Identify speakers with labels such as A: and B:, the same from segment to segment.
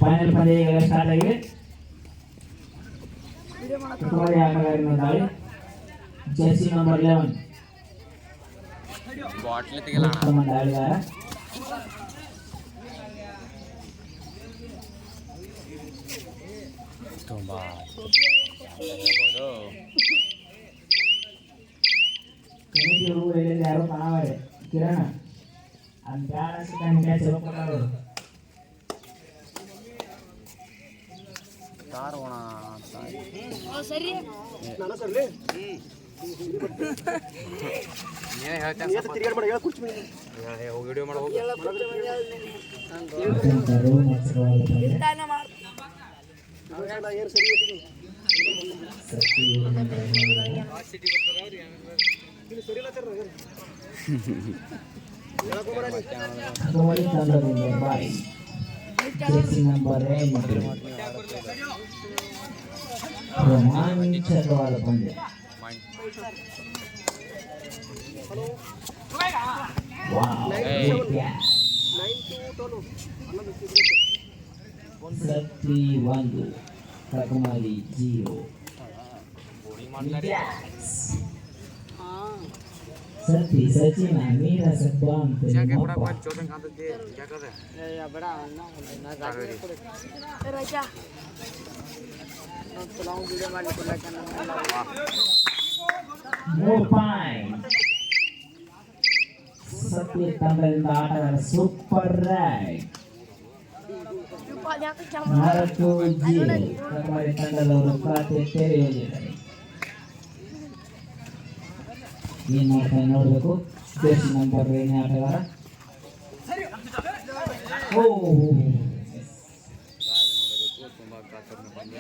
A: Final ಪಂದ್ಯ ಈಗ start ಆಗಿದೆ. ಕಬಡ್ಡಿ ಆಟಗಾರನ ದಾಳಿ ಜೆರ್ಸಿ ನಂಬರ್ 11
B: ಬಾಟ್ಲಿ ತೆಗೆಲಣ್ಣ
A: ದಾಳಿಗಾರ
B: ತುಂಬಾ ಹೇಳ್ಬೋದು.
A: ಕಮಿಟಿ ರೂಲ್ ಯಾರು ಕಾಣವರೆ ಕಿರಣ ಅಂತ ಬ್ಯಾಡ ಸಿಕ್ಕಂಗೆ ಚಲೋ ಕೊಡೋರು
B: ಕಾರೋಣ
C: ಸರಿ
D: ನಾನು ಸರ್ಲಿ
B: ನೀನೇ ಹೇಳ್ತೇನೆ
D: ತಿರುಗಾಡ ಮಾಡಿ ಹೇಳ ಕುರ್ಚಿ ಮೇಲೆ
B: ಹೋಗಿ ವಿಡಿಯೋ ಮಾಡಿ ಹೋಗಿ
D: ಏನು ಸರಿ ಐತಿ ಇಲ್ಲಿ ಸರಿ ಇಲ್ಲ ತರ
A: ರೋಮಾಂಚಕವಾದ ಪಂದ್ಯ. ಸತಿ 1 ಕಕಮಾಲಿ 0 सती सचिन मेरा सद्वान
B: क्या क्या बड़ा बात चौथन खाते दे क्या कर रहे हैं
C: या बड़ा ना राजा चलाऊं वीडियो मार के लाइक करना
A: नो पाइन सती ತಂಡದಿಂದ ಆಟಗಾರ ಸೂಪರ್ ರೈಟ್ ನಾಲ್ಕು ಜಿ ಕಬಡ್ಡಿ ತಂಡದವರು ಖಾತೆ ತೆರೆಯಲಿದ್ದಾರೆ. ಏನು ಮಾಡ್ತಾರೆ ನೋಡಬೇಕು. ಜೆರ್ಸಿ ನಂಬರ್ 2 ಆಟಗಾರ
B: ತುಂಬಾ ಕಾತರನ ಪಂದ್ಯ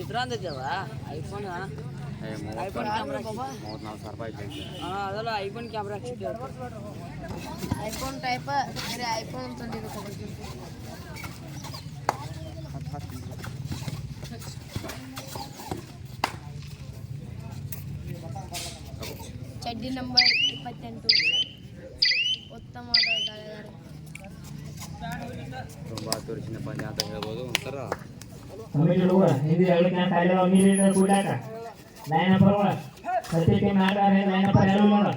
C: ಇದ್ರಂದ ಜವ ಐಫೋನ್ ಐಫೋನ್ ಕ್ಯಾಮ್ರಾ
B: 34,000 ರೂಪಾಯಿ ಐತೆ
C: ಅದಲ್ಲ ಐಫೋನ್ ಕ್ಯಾಮ್ರಾ ಐಫೋನ್ ಟೈಪ್ ಬೇರೆ ಐಫೋನ್ ತಂದಿದ್ದು ಚಡ್ಡಿ ನಂಬರ್ 28 ಉತ್ತಮವಾದ ದಾಳಿಗಾರ.
B: ತುಂಬಾ ತೋರಿಸಿನ ಪಂದ್ಯ ಅಂತ ಹೇಳ್ಬೋದು. ಒಂಥರ
A: ಕಮಿಟಿ ಹುಡುಗ ಹಿಂದಿ ಹೇಳಕ್ಕೆ ಕಾಯ್ದೆ ನೀರಿನ ಕೂಡಾಕ ಲೈನ್ ನಂಬರ್ 1 ಸತಿ ಟೀಮ್ ಆಟಗಾರ ಲೈನ್ ನಂಬರ್ 2 ನೋಡ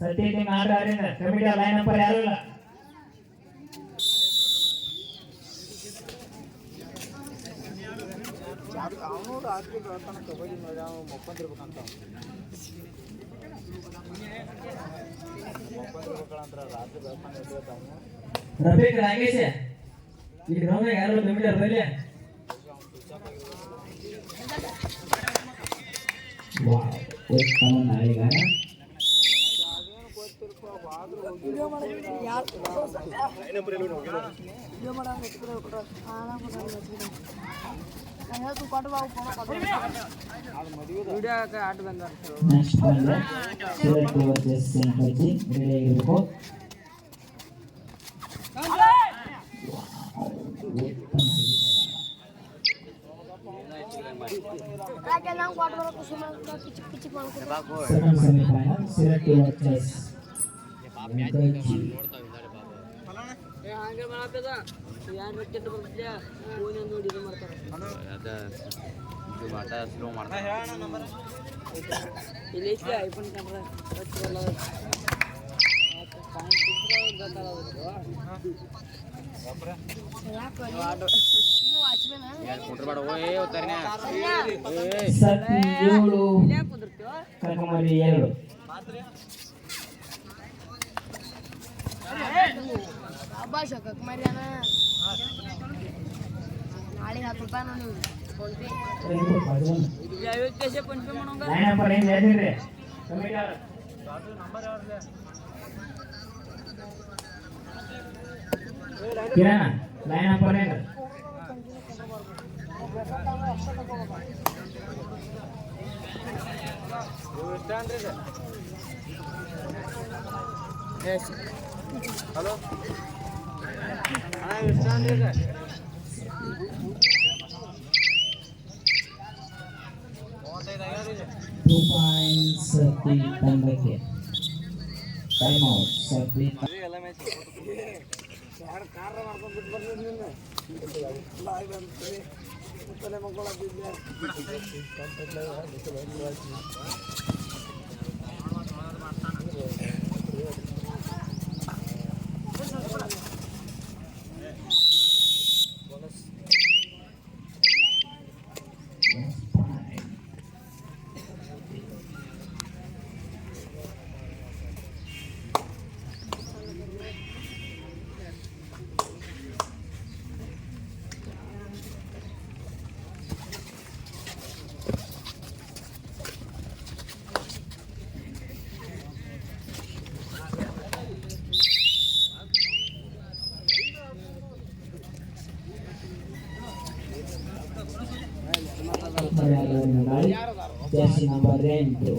A: ಸತಿ ಟೀಮ್ ಆಟಗಾರರಿಂದ ಕಮಿಟಿ ಲೈನ್ ನಂಬರ್ 2 ಇಲ್ಲ
D: ಅವನು ರಾತ್ರಿ ಬರ್ತಾನ ಕಬಡ್ಡಿ ನೋಡಿ ಅವನು ಮೊಪ್ಪಂದಿರ್ಬೇಕಂತ ಮೊಪ್ಪಂದಿರ್ಬೇಕಂತ ರಾತ್ರಿ ಬರ್ತಾನೆ ಎದ್ದೇಳ್ತಾವನು.
A: ರಫೀಕ್ ರಾಗೇಶ್ ಈ ಗ್ರೌಂಡ್ ಯಾರು ಕಮಿಟಿ ಬರಲಿ. ವಾವ್ ಉತ್ತಮ ದಾಳಿಗಾರ
C: ವಿಡಿಯೋ ಮಾಡಿದ್ರೆ ಯಾರು
D: ಲೈನ್ ನಂಬರ್ 11 ಹೋಗಿಲ್ಲ
C: ವಿಡಿಯೋ ಮಾಡೋದು ಎತ್ಕೊಂಡು ಆನ ನಾನು ಹೇಳ್ತು ಕೊಟ್ಟು ಬಾವು ವಿಡಿಯೋ ಆಟ ಬಂದ
A: ನೆಕ್ಸ್ಟ್ ಪಂದ್ಯ ಸೆಲೆಕ್ಟ್ ವರ್ಸಸ್ ಸೆಂಟರ್ಜಿ ರೆಡಿ ಆಗಿರಬೇಕು.
C: ಯಾಕೆ ನಾವು ಕೊಟ್ಟು ಬರೋದು ಸುಮ್ಮನೆ ಕಿಚಿ ಕಿಚಿ ಮಾಡ್ಕೊಂಡು
A: ಸೆಕೆಂಡ್ ಸೆಮಿಫೈನಲ್ ಸೆಲೆಕ್ಟ್ ವರ್ಸಸ್ ಸೆಂಟರ್ಜಿ
C: ಹಾಗೆ ಮಾಡತ್ತದ ಯಾರು ರೆಕ್ಕೆಟ್ ಬರ್ತಿದ್ಯ ಫೋನ್ ನೋಡಿ ಇದು ಮಾಡ್ತಾರೆ
B: ಅದ ಇದು ಮಾಟ ಸ್ಲೋ ಮಾಡ್ತಾರೆ.
C: ಇಲ್ಲಿ ಐತೆ ಐಫೋನ್ ಕ್ಯಾಮ್ರಾ ಎಲ್ಲ ಪಾಯಿಂಟ್ ಇದ್ರೆ ಗೊತ್ತಾಗೋದು
B: ಕುಂಡ್ರಬೇಡ ಓಯ್ ಉತ್ತರನೇ
A: ಸತಿ 7 ಕಕಮಾಲಿ 2
C: ಅಬ್ಬಾ ಶೋಕಕ್ ಮರಿ ಅಣ್ಣ ನಾಳೆ 10 ರೂಪಾಯಿ ನಾನು ಫೋನ್ ಪೇ ಯಾವತ್ತು कैसे फोन पे ಮಾಡೋಂಗ
A: ಲೈನ್ ನಂಬರ್ ಏನು ಹೇಳಿದ್ರಿ ಕಮಿಟಿ
D: ನಂಬರ್ ಯಾವ್ದು
A: ಕಿರಣ ಲೈನ್ ನಂಬರ್ ಏನು
D: ಹಲೋ ಅಣ್ಣ ಎಷ್ಟು ಅಂದ್ರೆ $35,000
A: 2 ಪಾಯಿಂಟ್ಸ್ ಸತ್ತಿ ತಂಡಕ್ಕೆ. ಟೈಮ್ ಔಟ್ ಸತ್ತಿ.
D: ಯಾರು ಕಾರ ಮಾಡ್ಕೊಂಡು ಬಿಟ್ಟು ಬರ್ಲಿಲ್ಲ ನಿನ್ನ ಲೈವ್ ಅಂತೀನಿ ಮುತ್ತಲೆ ಮಕ್ಕಳಾಗಿದ್ದೆ
A: ಜರ್ಸಿ ನಂಬರ್ 8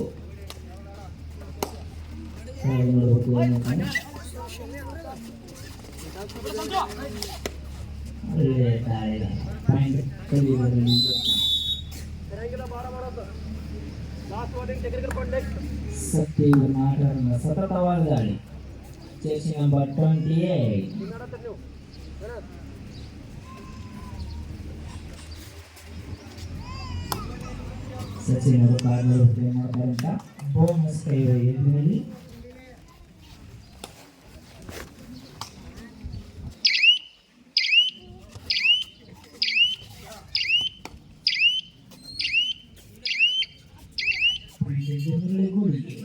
A: ಸತ್ತಿ ಸತತವಾದ ದಾಳಿ. ಜರ್ಸಿ ನಂಬರ್ 28 ಸಚಿನ್ ಅವರು ಕಾರ್ನರ್ ಪ್ಲೇ ಮಾಡ್ತಾರಂತ ಬೋನಸ್ ಕೈ ಎದುರಲ್ಲಿ ಗೋಲಿಗೆ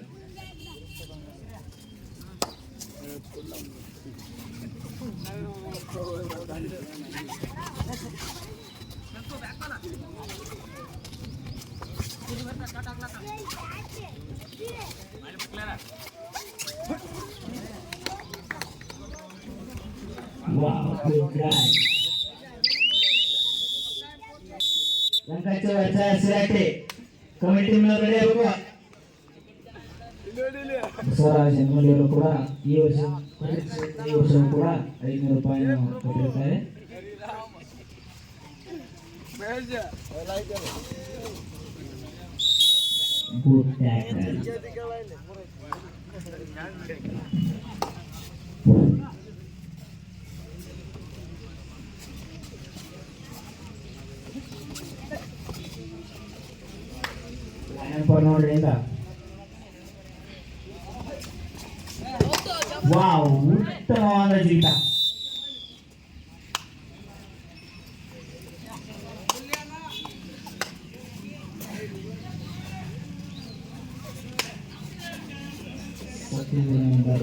A: Wow, good drive. Langkah Sirate, kami tim ready ಆಗಬೇಕು. ಬಸವರಾಜ್ ಎನ್ಮಡಿಯವರು ಕೂಡ ಈ ವರ್ಷ ಕೂಡ 500 ರೂಪಾಯಿಯನ್ನು ಕೊಟ್ಟಿರುತ್ತಾರೆ. Good tackle. ನೋಡ್ರಿ ಅಂತ ವಾವ್, ಉತ್ತಮವಾದ ಜಿಗಿತ.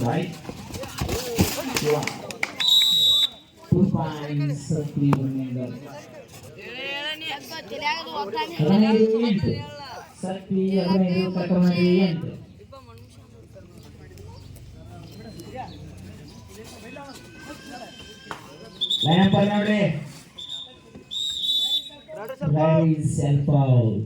A: Right. Wow. 2 points Sati Bernegger. Sati Bernegger Kakamari Yent. Line up nowade. That is self out.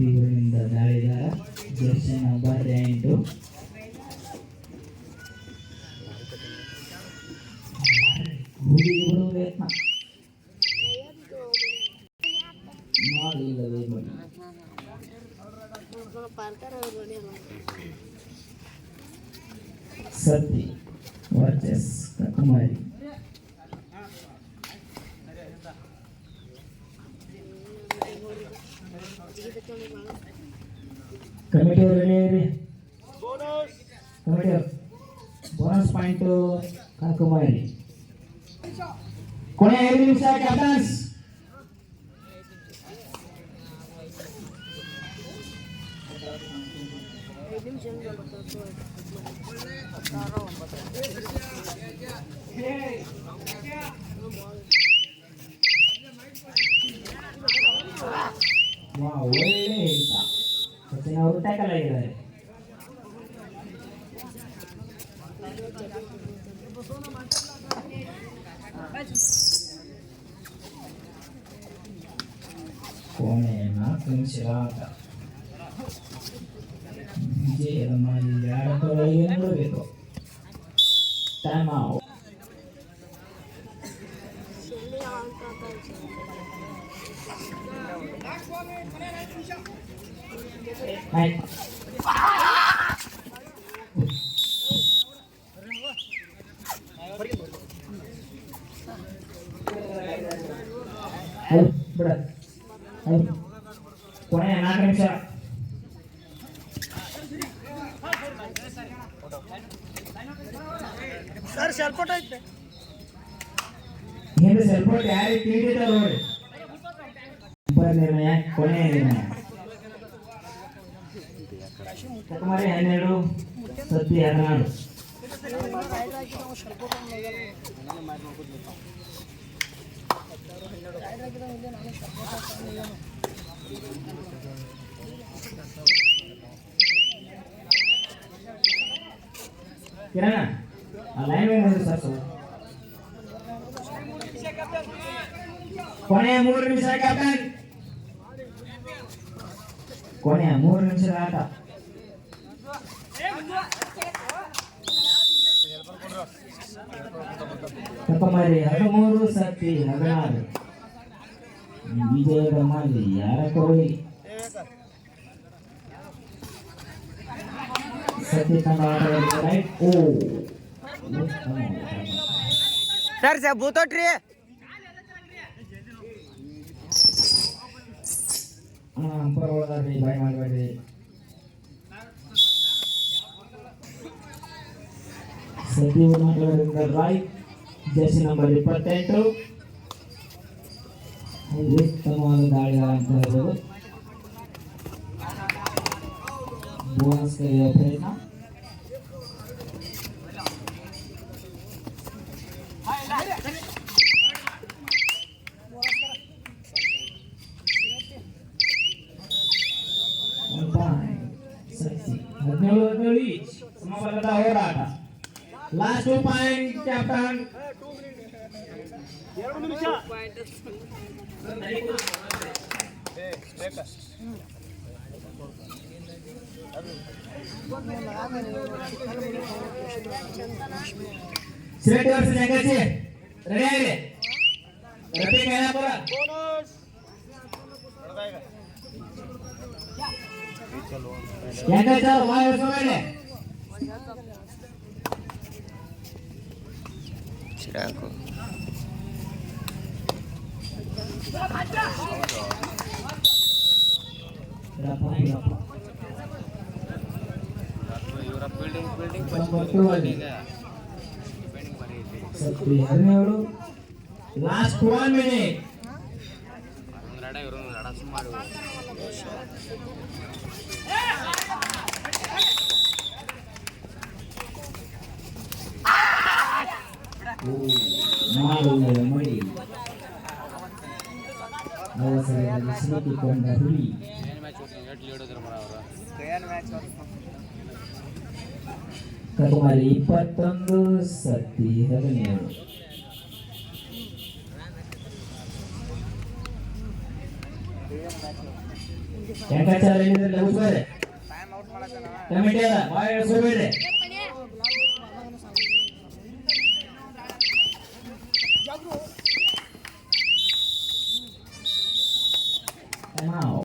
A: ಇವರಿಂದ ದಾಳಿಗಾರ ಜರ್ಸಿ ನಂಬರ್ 8 ಹುಡುಗಿ ಬರುವ ಯತ್ನ ಮಾಡಿಲ್ಲವೇ ಬನ್ನಿ. ಸತ್ತಿ ವರ್ಚಸ್ ಕಕುಮಾರಿ. ಕಮಿಟಿಯವರು ರೆಡಿ ಕಮಿಟಿಯವರು ಬೋನಸ್ ಪಾಯಿಂಟ್ ಕನಕುಮಾರಿ. ಕೊನೆ 5 ನಿಮಿಷ ಕ್ಯಾಪ್ಟನ್ಸ್. ಒಳ್ಳೆ ಸಚಿನ್ ಅವರು ಟ್ಯಾಕಲ್ ಆಗಿದ್ದಾರೆ. ಕೊನೆ 4 ನಿಮಿಷದ ಆಟ. ವಿಜಯದ ಮಾಲಿ 2 ನೋಡಬೇಕು. Time out. ಕೊನೆಯ 4 ನಿಮಿಷ.
D: ಸರ್ ಸೆಲ್ಫೋಟ್ ಐತೆ
A: ಹಿಂದೆ ಸೆಲ್ಫೋಟ್ ಯಾರಿಗೆ ತಿಳಿದಿದ್ದಾರೆ ನೋಡಿ. ನಿರ್ಣಯ ಕೊನೆಯ ನಿರ್ಣಯ. ಕುಮಾರಿ 12 ಸತ್ತಿ 16. ಕಿರಣ ಆ ಲೈನ್ ನೋಡಿ ಸರ್. ಕೊನೆಯ 3 ನಿಮಿಷ ಕ್ಯಾಪ್ಟನ್. ಕೊನೆಯ 3 ನಿಮಿಷದ ಆಟ. ತಪ್ಪಮಾರಿ 13 ಸತ್ತಿ 16. ವಿಜಯದ ಮಾಲಿ ಯಾರ ಕೊಡಿ. ಸತ್ತಿ ತಂಡ ಆಟದಲ್ಲಿ ರೈಟ್. ಓ
D: ಸರ್ ಸರ್ ಬೂತೋಟ್ರಿ
A: ಅಂಪರ್ ಒಳಗಾಡ್ರಿ, ಬಾಯ್ ಮಾಡಬೇಡ್ರಿ. ಸತಿ ರೈಟ್. Jersey number 28. ಉತ್ತಮವಾದ ದಾಳಿಗಾರ ಅಂತ ಹೇಳ್ಬೋದು. ಬೋನಸ್ ಕರೆಯುವ ಪ್ರಯತ್ನ. ಸತಿ 17 ಈಚ್. ಸಮಬಲದ ಹೋರಾಟ. Last 2 point captain.
D: 2 ನಿಮಿಷ.
A: ಸಿಲೆಕ್ಟ್ ವರ್ಸ್ ಜಂಗಸಿ ರೆಡಿ ಆಗಿದೆ. ರಫಿ ಕೈಲಾಪುರ ಜಂಗಸಿ ವಾಯು ಸೋಮೇಲೆ
B: ಚಿರಾಕು ಇವರ ಬಿಲ್ಡಿಂಗ್
A: ಸತ್ತಿ 17. Last 1 minute.
B: ರಡ ಇವರು ರಡ ಸುಮಾರು
A: ಮಡಿ ಅವಸರದಲ್ಲಿ ಸಿಲುಕಿಕೊಂಡ ಹುಲಿ. ಕಟುಮರಿ 21 ಸತ್ತಿ 17. ಟೈಮ್ ಔಟ್ ಮಾಡಕ್ಕೆ ಕಮಿಟಿ ಅದ ಬಾಯ್ ಸೋಬೇಡ್ರಿ.